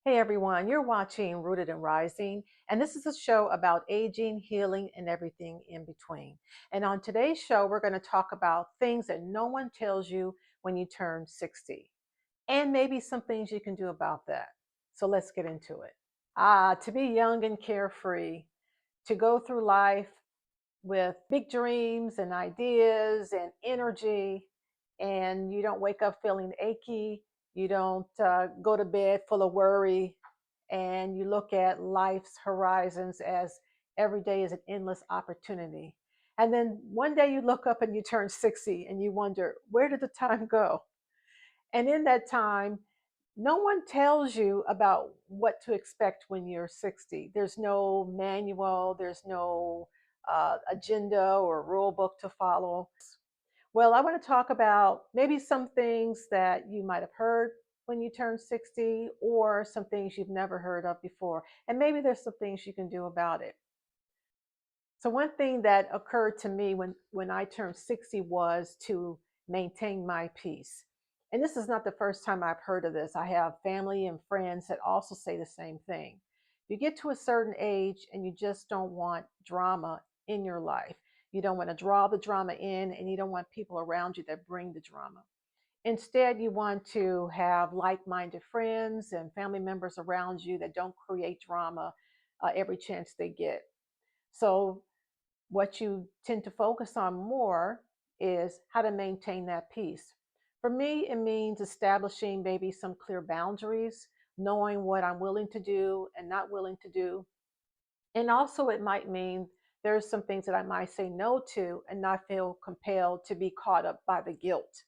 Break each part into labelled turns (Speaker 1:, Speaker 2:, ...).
Speaker 1: Hey everyone, you're watching Rooted and Rising, and this is a show about aging, healing, and everything in between. And on today's show, we're going to talk about things that no one tells you when you turn 60, and maybe some things you can do about that. So let's get into it. To be young and carefree, to go through life with big dreams and ideas and energy, and you don't wake up feeling achy. You don't go to bed full of worry, and you look at life's horizons as every day is an endless opportunity. And then one day you look up and you turn 60 and you wonder, where did the time go? And in that time, no one tells you about what to expect when you're 60. There's no manual, there's no agenda or rule book to follow. Well, I want to talk about maybe some things that you might have heard when you turn 60, or some things you've never heard of before. And maybe there's some things you can do about it. So one thing that occurred to me when I turned 60 was to maintain my peace. And this is not the first time I've heard of this. I have family and friends that also say the same thing. You get to a certain age and you just don't want drama in your life. You don't want to draw the drama in, and you don't want people around you that bring the drama. Instead, you want to have like minded friends and family members around you that don't create drama every chance they get. So what you tend to focus on more is how to maintain that peace. For me, it means establishing maybe some clear boundaries, knowing what I'm willing to do and not willing to do. And also, it might mean there's some things that I might say no to and not feel compelled to be caught up by the guilt.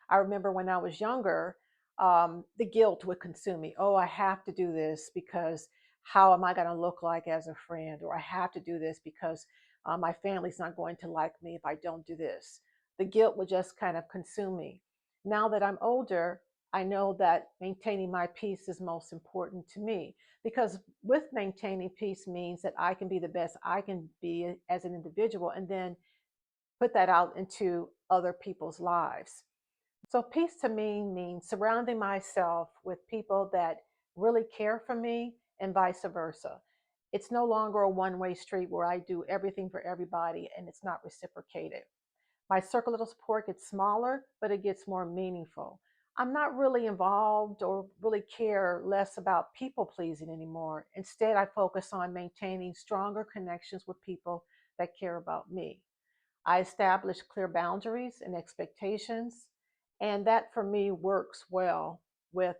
Speaker 1: I remember when I was younger, the guilt would consume me. Oh, I have to do this because how am I going to look like as a friend? Or I have to do this because my family's not going to like me if I don't do this. The guilt would just kind of consume me. Now that I'm older, I know that maintaining my peace is most important to me, because with maintaining peace means that I can be the best I can be as an individual, and then put that out into other people's lives. So peace to me means surrounding myself with people that really care for me, and vice versa. It's no longer a one-way street where I do everything for everybody and it's not reciprocated. My circle of support gets smaller, but it gets more meaningful. I'm not really involved or really care less about people pleasing anymore. Instead, I focus on maintaining stronger connections with people that care about me. I establish clear boundaries and expectations, and that for me works well with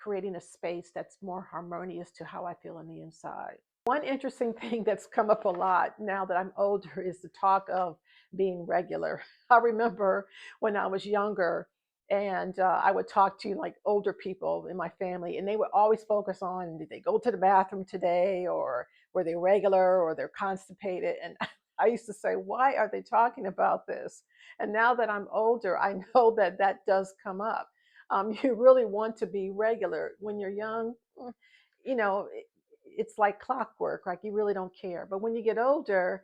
Speaker 1: creating a space that's more harmonious to how I feel on the inside. One interesting thing that's come up a lot now that I'm older is the talk of being regular. I remember when I was younger, and I would talk to like older people in my family, and they would always focus on, did they go to the bathroom today, or were they regular, or they're constipated. And I used to say, why are they talking about this? And now that I'm older, I know that that does come up. You really want to be regular when you're young. You know, it's like clockwork, like you really don't care. But when you get older,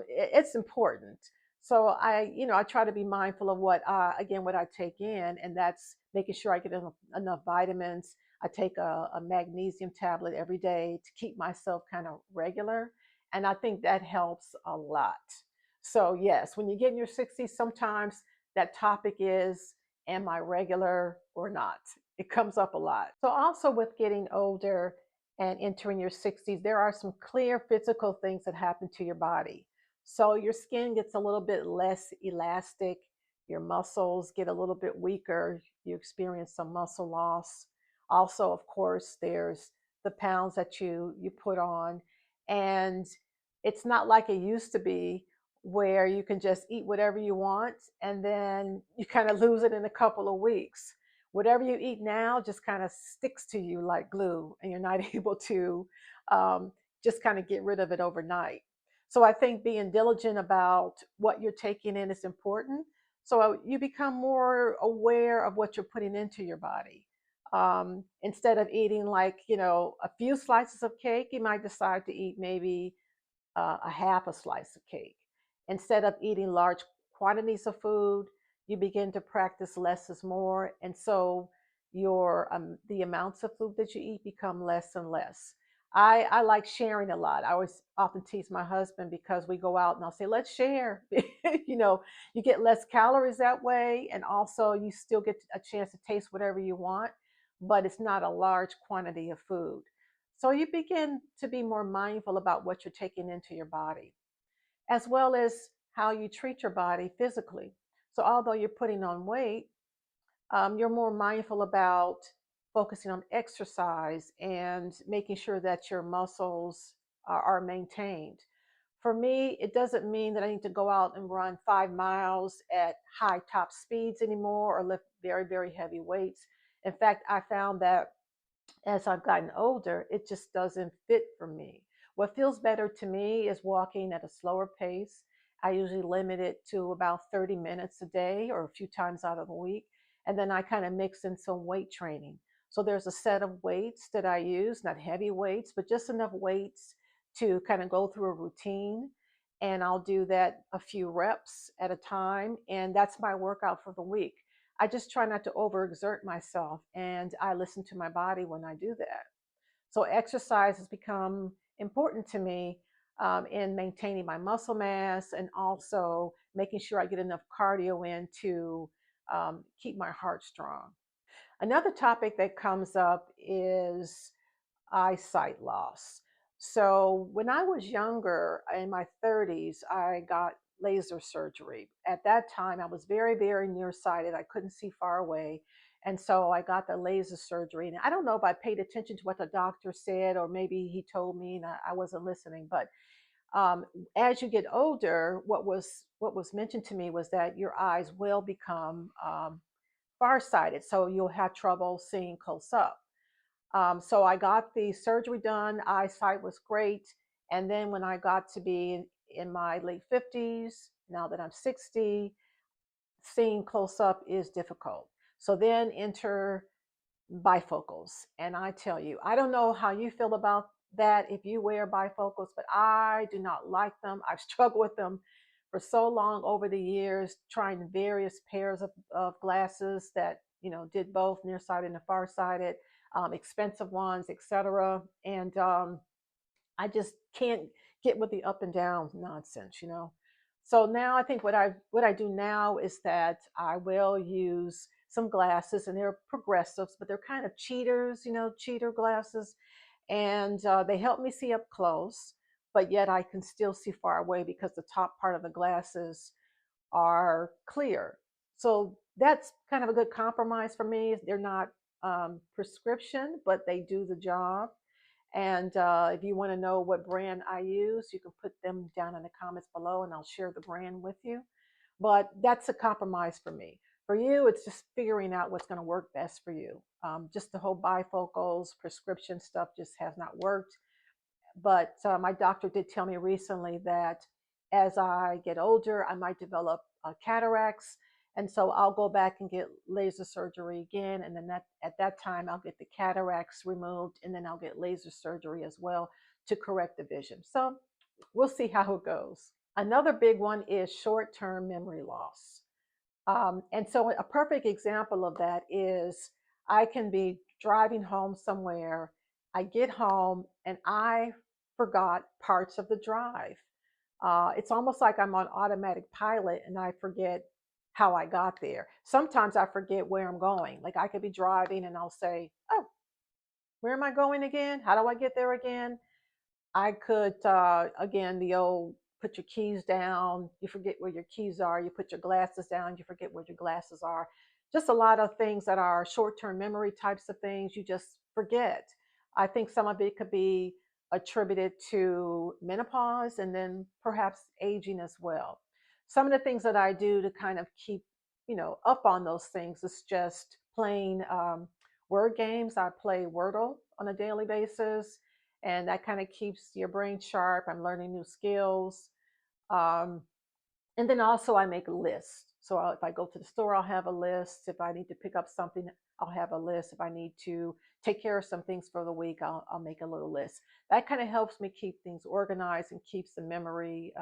Speaker 1: it's important. So I try to be mindful of what I take in, and that's making sure I get enough vitamins. I take a magnesium tablet every day to keep myself kind of regular, and I think that helps a lot. So yes, when you get in your 60s, sometimes that topic is, am I regular or not? It comes up a lot. So also with getting older and entering your 60s, there are some clear physical things that happen to your body. So your skin gets a little bit less elastic, your muscles get a little bit weaker, you experience some muscle loss. Also, of course, there's the pounds that you put on, and it's not like it used to be where you can just eat whatever you want and then you kind of lose it in a couple of weeks. Whatever you eat now just kind of sticks to you like glue, and you're not able to um, just kind of get rid of it overnight. So I think being diligent about what you're taking in is important. So you become more aware of what you're putting into your body. Instead of eating like, a few slices of cake, you might decide to eat maybe a half a slice of cake. Instead of eating large quantities of food, you begin to practice less is more. And so the amounts of food that you eat become less and less. I like sharing a lot. I always often tease my husband because we go out and I'll say, let's share. you know, you get less calories that way, and also you still get a chance to taste whatever you want, but it's not a large quantity of food. So you begin to be more mindful about what you're taking into your body, as well as how you treat your body physically. So although you're putting on weight, you're more mindful about focusing on exercise and making sure that your muscles are maintained. For me, it doesn't mean that I need to go out and run 5 miles at high top speeds anymore or lift very, very heavy weights. In fact, I found that as I've gotten older, it just doesn't fit for me. What feels better to me is walking at a slower pace. I usually limit it to about 30 minutes a day or a few times out of the week. And then I kind of mix in some weight training. So there's a set of weights that I use, not heavy weights, but just enough weights to kind of go through a routine. And I'll do that a few reps at a time. And that's my workout for the week. I just try not to overexert myself, and I listen to my body when I do that. So exercise has become important to me in maintaining my muscle mass and also making sure I get enough cardio in to keep my heart strong. Another topic that comes up is eyesight loss. So when I was younger, in my 30s, I got laser surgery. At that time, I was very, very nearsighted. I couldn't see far away. And so I got the laser surgery. And I don't know if I paid attention to what the doctor said, or maybe he told me and I wasn't listening. But um, as you get older, what was mentioned to me was that your eyes will become farsighted. So you'll have trouble seeing close up. So I got the surgery done. Eyesight was great. And then when I got to be in my late 50s, now that I'm 60, seeing close up is difficult. So then enter bifocals. And I tell you, I don't know how you feel about that if you wear bifocals, but I do not like them. I've struggled with them for so long over the years, trying various pairs of glasses that, did both nearsighted and farsighted, expensive ones, etc. And I just can't get with the up and down nonsense. So now I think what I do now is that I will use some glasses, and they're progressives, but they're kind of cheaters, cheater glasses, and they help me see up close, but yet I can still see far away because the top part of the glasses are clear. So that's kind of a good compromise for me. They're not prescription, but they do the job. And if you want to know what brand I use, you can put them down in the comments below and I'll share the brand with you. But that's a compromise for me. For you, it's just figuring out what's going to work best for you. Just the whole bifocals, prescription stuff just has not worked. But my doctor did tell me recently that as I get older, I might develop cataracts. And so I'll go back and get laser surgery again. And then at that time, I'll get the cataracts removed. And then I'll get laser surgery as well to correct the vision. So we'll see how it goes. Another big one is short term memory loss. And so a perfect example of that is I can be driving home somewhere. I get home and I forgot parts of the drive. It's almost like I'm on automatic pilot and I forget how I got there. Sometimes I forget where I'm going. Like I could be driving and I'll say, oh, where am I going again? How do I get there again? I could, again, the old put your keys down, you forget where your keys are, you put your glasses down, you forget where your glasses are. Just a lot of things that are short term memory types of things you just forget. I think some of it could be attributed to menopause and then perhaps aging as well. Some of the things that I do to kind of keep, up on those things is just playing word games. I play Wordle on a daily basis, and that kind of keeps your brain sharp. I'm learning new skills. Um, and then also I make a list. So if I go to the store, I'll have a list. If I need to pick up something, I'll have a list. If I need to take care of some things for the week, I'll make a little list. That kind of helps me keep things organized and keeps the memory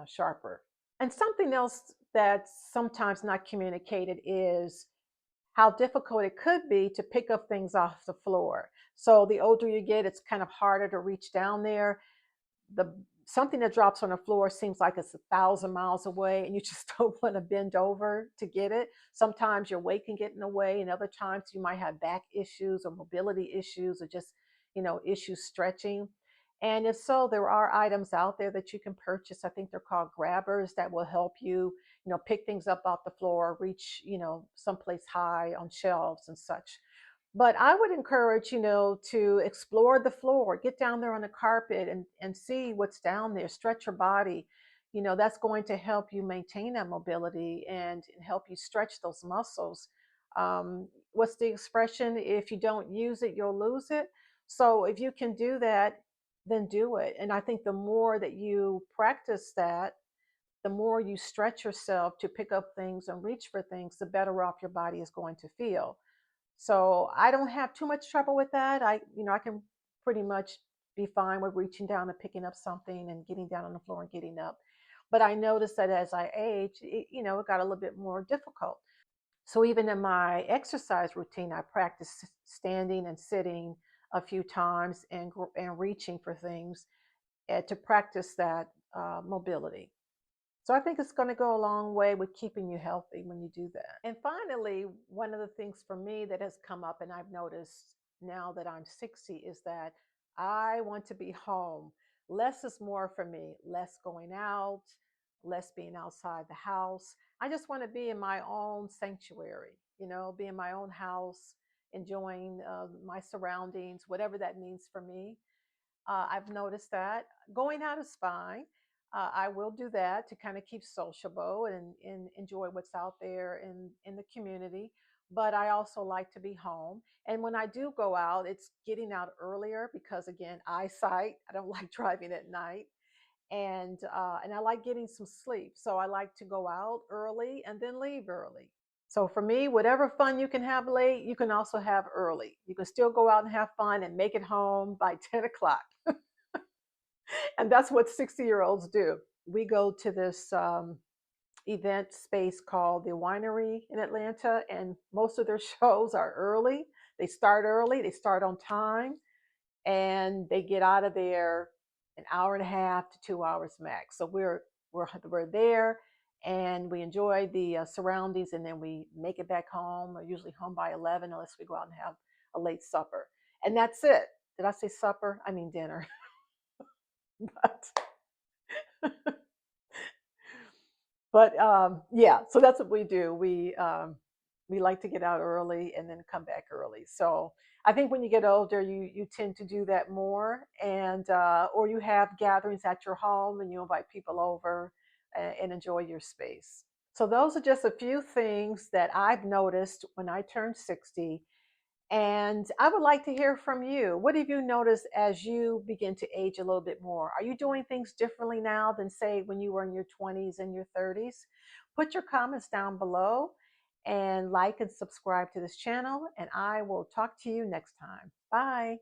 Speaker 1: sharper. And something else that's sometimes not communicated is how difficult it could be to pick up things off the floor. So the older you get, it's kind of harder to reach down there. The Something that drops on the floor seems like it's 1,000 miles away, and you just don't want to bend over to get it. Sometimes your weight can get in the way, and other times you might have back issues or mobility issues or just, issues stretching. And if so, there are items out there that you can purchase. I think they're called grabbers that will help you, pick things up off the floor, reach, someplace high on shelves and such. But I would encourage, to explore the floor, get down there on the carpet and see what's down there, stretch your body. That's going to help you maintain that mobility and help you stretch those muscles. What's the expression? If you don't use it, you'll lose it. So if you can do that, then do it. And I think the more that you practice that, the more you stretch yourself to pick up things and reach for things, the better off your body is going to feel. So I don't have too much trouble with that. I can pretty much be fine with reaching down and picking up something and getting down on the floor and getting up. But I noticed that as I age, it got a little bit more difficult. So even in my exercise routine, I practice standing and sitting a few times and reaching for things to practice that mobility. So I think it's going to go a long way with keeping you healthy when you do that. And finally, one of the things for me that has come up and I've noticed now that I'm 60 is that I want to be home. Less is more for me, less going out, less being outside the house. I just want to be in my own sanctuary, be in my own house, enjoying my surroundings, whatever that means for me. I've noticed that going out is fine. I will do that to kind of keep sociable and enjoy what's out there in the community. But I also like to be home. And when I do go out, it's getting out earlier because, again, eyesight. I don't like driving at night, and I like getting some sleep. So I like to go out early and then leave early. So for me, whatever fun you can have late, you can also have early. You can still go out and have fun and make it home by 10 o'clock. And that's what 60-year-olds do. We go to this event space called the Winery in Atlanta, and most of their shows are early. Early, they start on time, and they get out of there an hour and a half to 2 hours max. So we're there, and we enjoy the surroundings, and then we make it back home. We're usually home by 11, unless we go out and have a late supper, and that's it. Did I say supper? I mean dinner. but yeah, so that's what we do. We like to get out early and then come back early. So I think when you get older, you tend to do that more, and or you have gatherings at your home and you invite people over and enjoy your space. So those are just a few things that I've noticed when I turned 60. And I would like to hear from you. What have you noticed as you begin to age a little bit more? Are you doing things differently now than, say, when you were in your 20s and your 30s? Put your comments down below and like and subscribe to this channel, and I will talk to you next time. Bye.